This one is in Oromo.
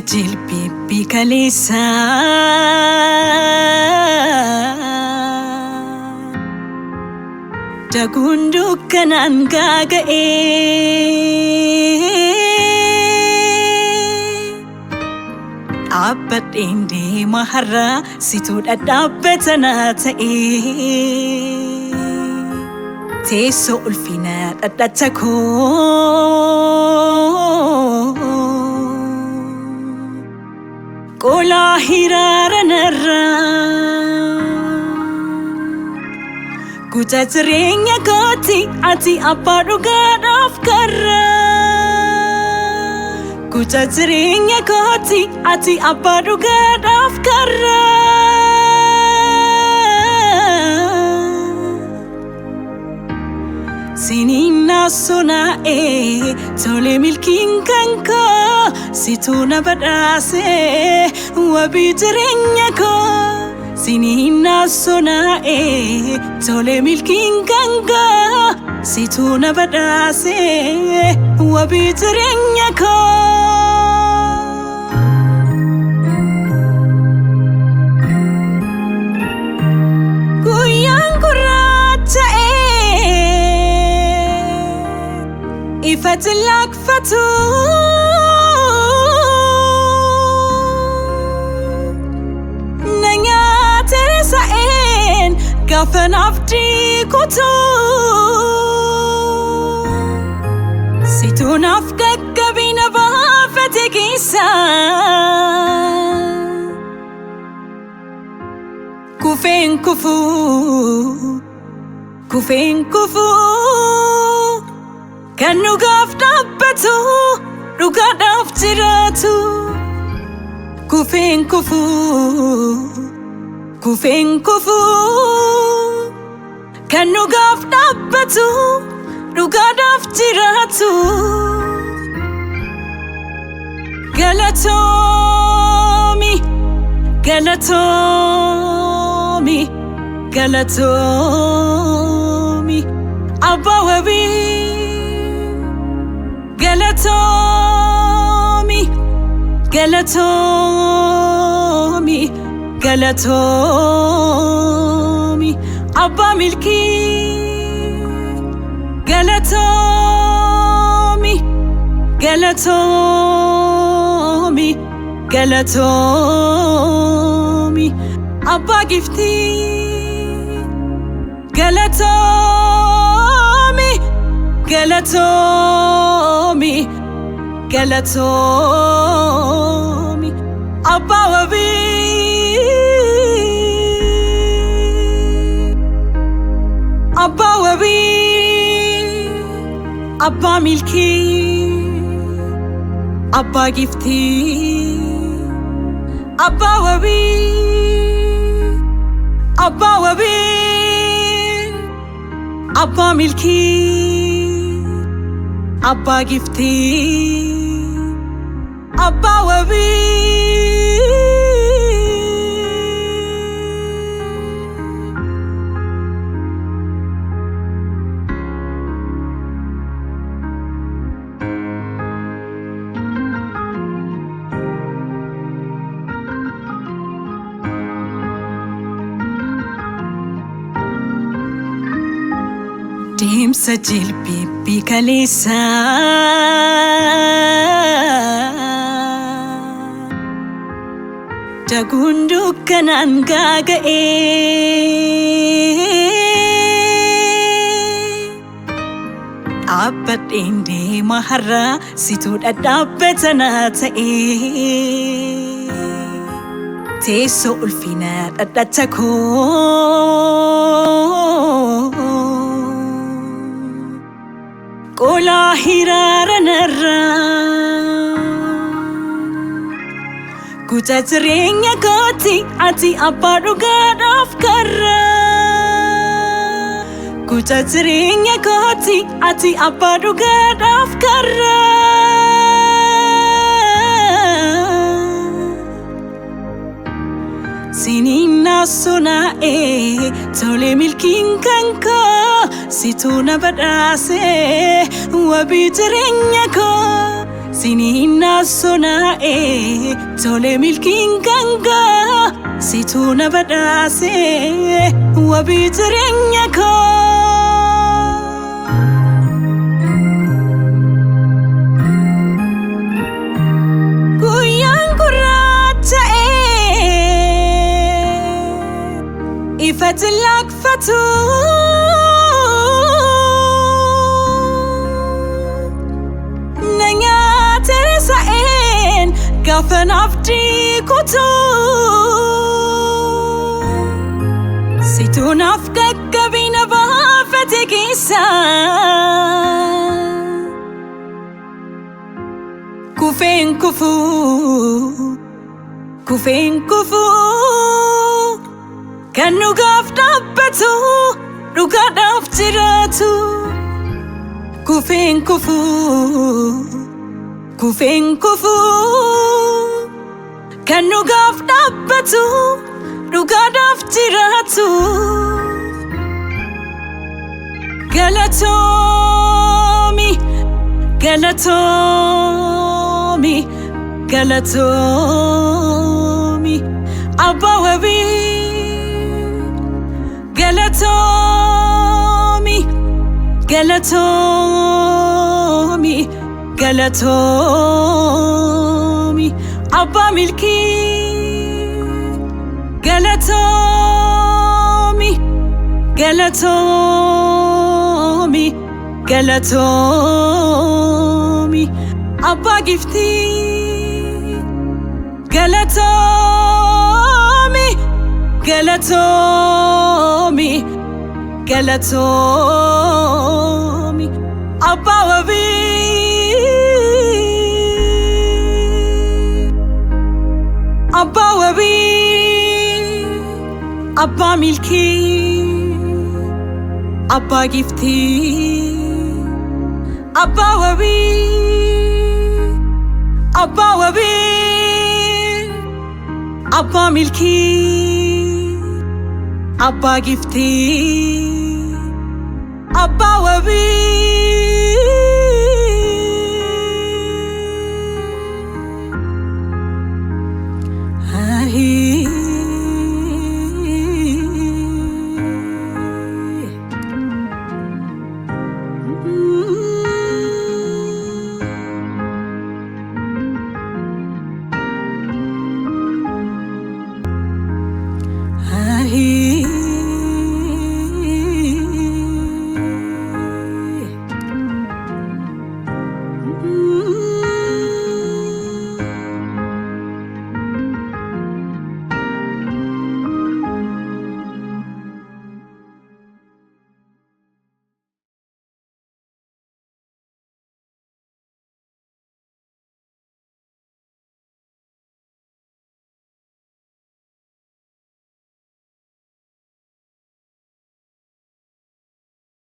Jilbi bikalesa Dagundu kanan gagae Abbat indi maharra situd adabbatana ta'e Teso ulfina adatako Kola hirara narra Kuta jireenya kooti ati abbaa dhugaadhaaf karra Kuta jireenya kooti ati abbaa dhugaadhaaf karra Sinina sonae tole milkiin kanko situna badase wabi jireenya ko Sinina sonae tole milkiin kanko situna badase wabi jireenya ko Guyaan gurraacha'e Ifat lakfatu Nanya teresa'en Gafan afdi kutu Situ naf gaggabina baafate keessa Kufeen kufu Kufeen kufu Kan dhugaaf dhaabbatu dhugaadhaaf jiraatu Kufeen kufu Kufeen kufu Kan dhugaaf dhaabbatu dhugaadhaaf jiraatu Galatoomi Galatoomi Galatoomi Abbaa wabii Galatomi, Galatomi, Galatomi, Abba milki Galatomi, Galatomi, Galatomi, Abba gifti Galatomi, Galatomi, Galatomi, Abba wabi Abba wabi Abba milki Abba gifti Abba wabi Abba wabi Abba milki Abba gifti Abba wabi Deemsa jilbi bikalesa Dagundu kanan gagae Abbat indi maharra situd adabbatana ta'e Teso ulfina adatako Kola hirara narra Kuta jireenya kooti ati abbaa dhugaadhaaf karra Kuta jireenya kooti ati abbaa dhugaadhaaf karra Sinina sonae tole milkiin kanko situna badase wabi jireenya ko sinina sonae tole milkin ganga situna badase wabi jirenya ko ifatilak fatu nanya teresa en gafen afti kutu situ nafka kabina bafete kisa kufen kufu Kanu gafta betu, ruga daftiratu. Kufin kufu, kanu gafta betu, ruga daftiratu. Galatomi, Abawabi. Galatomi, Abba Milki. Galatomi, Abba Gifti. Galatomi, Abba Wabi. Abba Milki, Abba Gifti, Abba Wabi, Abba Milki, Abba Gifti, Abba Wabi.